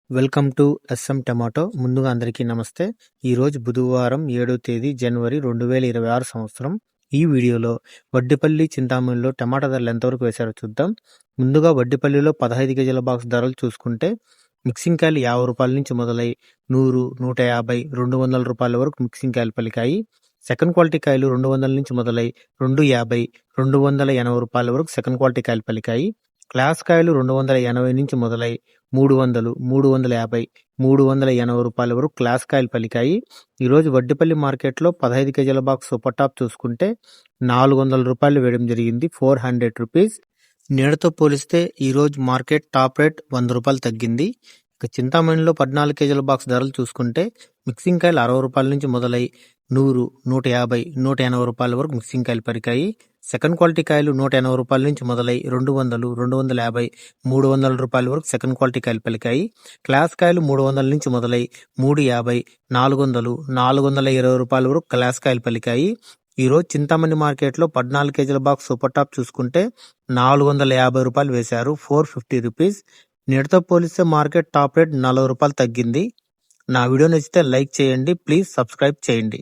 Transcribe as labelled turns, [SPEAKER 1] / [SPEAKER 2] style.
[SPEAKER 1] Welcome to S M tomato. ముందుగా అందరికీ నమస్తే. ఈరోజు బుధవారం 7వ తేదీ జనవరి 2026 సంవత్సరం. ఈ వీడియోలో వడ్డిపల్లి చింతామణిలో టమాటా ధరలు ఎంతవరకు వేశారో చూద్దాం. ముందుగా వడ్డిపల్లిలో 15 కేజీల బాక్స్ ధరలు చూసుకుంటే మిక్సింగ్ కాయలు 50 రూపాయల నుంచి మొదలై 100, 150, 200 రూపాయల వరకు మిక్సింగ్ కాయలు పలికాయి. సెకండ్ క్వాలిటీ కాయలు 200 నుంచి మొదలై 250, 280 రూపాయల వరకు సెకండ్ క్వాలిటీ కాయలు పలికాయి. క్లాస్ కాయలు 280 నుంచి మొదలై 300, 350, 380 రూపాయల వరకు క్లాస్ కాయలు పలికాయి. ఈరోజు వడ్డిపల్లి మార్కెట్లో 15 కేజీల బాక్స్ సూపర్ టాప్ చూసుకుంటే 400 రూపాయలు వేయడం జరిగింది, 400 రూపీస్. నేడుతో పోలిస్తే ఈరోజు మార్కెట్ టాప్ రేట్ 100 రూపాయలు తగ్గింది. ఇక చింతామణిలో 14 కేజీల బాక్స్ ధరలు చూసుకుంటే మిక్సింగ్ కాయలు 60 రూపాయల నుంచి మొదలై 100, 150, 180 రూపాయల వరకు మిక్సింగ్ కాయలు పలికాయి. సెకండ్ క్వాలిటీ కాయలు 180 రూపాయల నుంచి మొదలై 200, 250, 300 రూపాయల వరకు సెకండ్ క్వాలిటీ కాయలు పలికాయి. క్లాస్ కాయలు 300 నుంచి మొదలై 350, 400, 420 రూపాయల వరకు క్లాస్ కాయలు పలికాయి. ఈరోజు చింతామణి మార్కెట్లో 14 కేజీల బాక్స్ సూపర్ టాప్ చూసుకుంటే 450 రూపాయలు వేశారు, 450 రూపీస్. నేటితో పోలిస్తే మార్కెట్ టాప్ రేట్ 40 రూపాయలు తగ్గింది. నా వీడియో నచ్చితే లైక్ చేయండి, ప్లీజ్ సబ్స్క్రైబ్ చేయండి.